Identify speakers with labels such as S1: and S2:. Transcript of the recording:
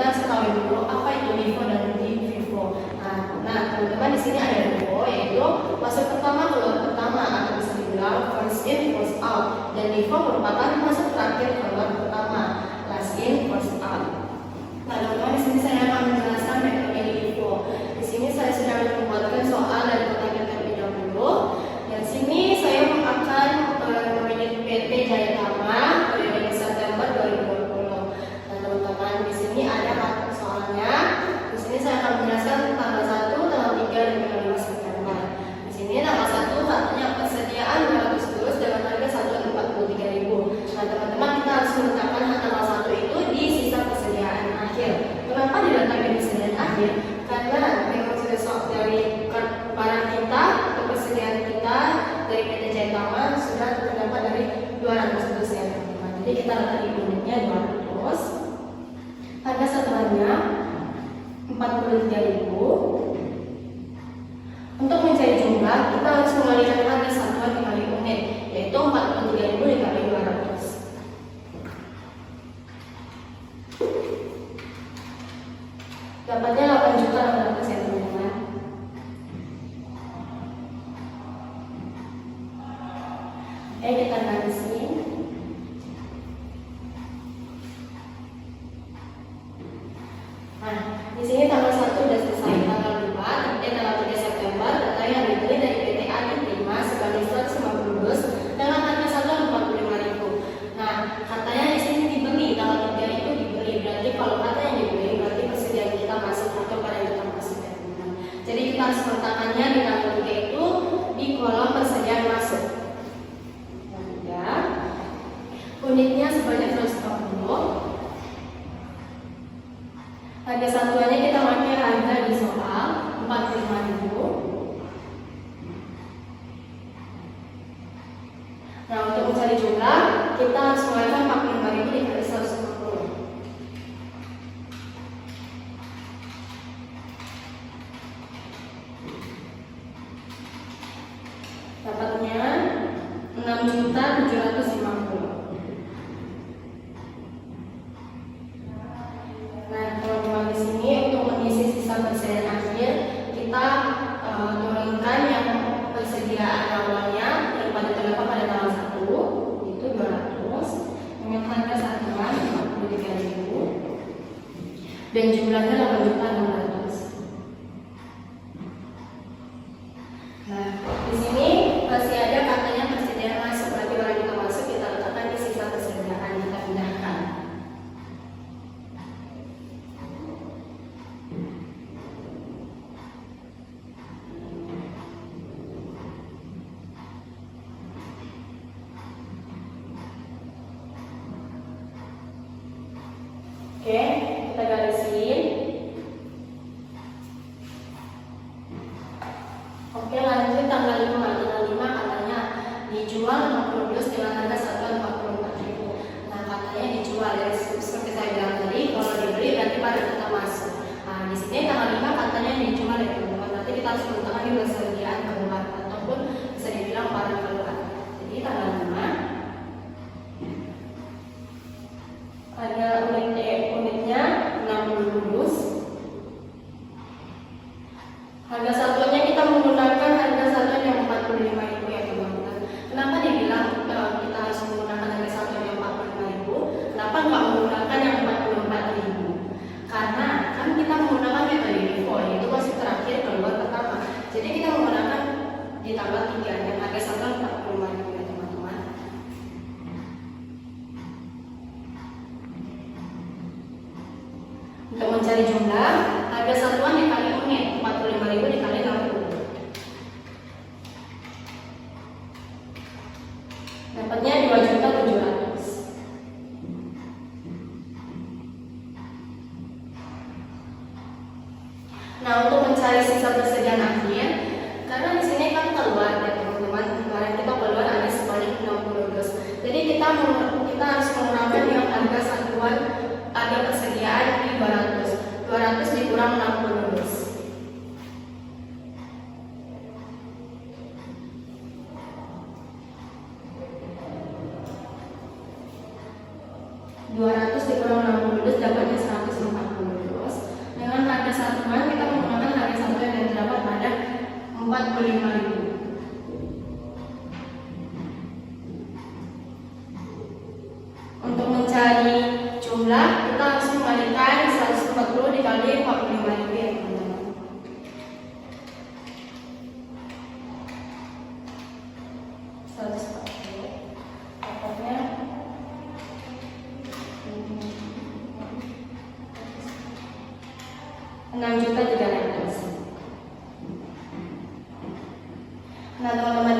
S1: harus tahu dulu apa itu LIFO dan FIFO. Nah, teman-teman di sini ada LIFO, yaitu masuk pertama keluar pertama atau bisa dibilang first in first out. Dan LIFO merupakan masuk terakhir keluar pertama, last in first out. Nah, teman-teman di sini saya akan menjelaskan metode LIFO. Di sini saya sudah membuatkan soal dan pertanyaan terlebih dahulu. Dan sini saya akan memilih PT Jaya Tama periode September 2020. Nah, teman-teman di sini ada soalnya. Di sini saya akan menjelaskan tanggal 1, tanggal 3, dan tanggal 5 September. Di sini tanggal 1 katanya persediaan 200 dus dengan harga 143.000. Nah, teman-teman kita harus meletakkan tanggal 1 itu di sisa persediaan akhir. Kenapa diletakkan di persediaan akhir? Karena memang sudah sok dari barang kita atau persediaan kita dari PT Jaya Tama sudah terdapat dari 200 dus ya teman-teman. Jadi kita letak di unitnya 200. Harga satuannya 43.000. Untuk mencari jumlah kita harus mengalikan harga satuan dikali unit, yaitu 43.000 dikali 200. Dapatnya 8.600.000 ya teman-teman. Oke, kita garisin. Nah, di sini tanggal 1 sudah selesai, tanggal 2, kemudian tanggal 3 September data yang dibeli dari PT A diterima sebagai 150 dus dengan harga satuan 45.000. Nah, katanya di sini dibeli, tanggal 3 itu dibeli, berarti kalau kata yang dibeli berarti persediaan kita masuk atau pada kita masuk ya teman-teman. Jadi kita harus meletakkannya di tanggal 3 itu di kolom persediaan masuk. Unitnya sebanyak 150. Harga satuannya kita pakai harga di soal 45.000. Nah, untuk mencari jumlah kita harus mengalihkan 45.000 dikali 150. Dapatnya 6.750.000. Nah, teman-teman di sini untuk mengisi sisa persediaan akhir kita turunkan yang persediaan awalnya yang pada terdapat pada tanggal 1 itu 200 dengan harga satuan 43.000 dan jumlahnya 8.600.000. Nah, di sini masih ada katanya persediaan masuk, berarti barang kita masuk kita letakkan di sisa persediaan kita pindahkan. Oke, kita garisin. Oke, lanjut tanggal 5. Tanggal 5 katanya dijual 60 dus dengan harga satuan 44.000. Nah, katanya dijual ya, seperti saya bilang tadi, kalau dibeli berarti pada kita masuk. Nah, di sini tanggal 5 katanya dijual ya teman-teman. Berarti kita harus menggunakan di persediaan keluar ataupun bisa dibilang barang keluar. Jadi tanggal 5 ada unitnya 60 dus. Harga satuannya kita menggunakan harga satuan yang 45.000 ya teman-teman. Kenapa dibilang kita harus menggunakan harga satuan yang 45.000? Kenapa nggak menggunakan yang 44.000? Karena kan kita menggunakan metode LIFO, yaitu masih terakhir keluar pertama. Jadi kita menggunakan di tanggal 3 yang harga satuan 45.000 ya teman-teman. Untuk mencari jumlah, harga satuan dikali unit 45.000 dikali 60. Dapatnya 2.700.000. Nah, untuk mencari sisa persediaan akhir, karena di sini kan keluar ya teman-teman, barang kita keluar ada sebanyak 60 dus. Jadi kita harus mengurangkan yang harga satuan ada persediaan di 200 dikurang 60 dus. Dikurang 60 dus dapatnya 140. jumlah, kita harus mengalikan 140 dikali 45 ribu ya teman-teman. Dapatnya 6.300.000. Nah teman-teman,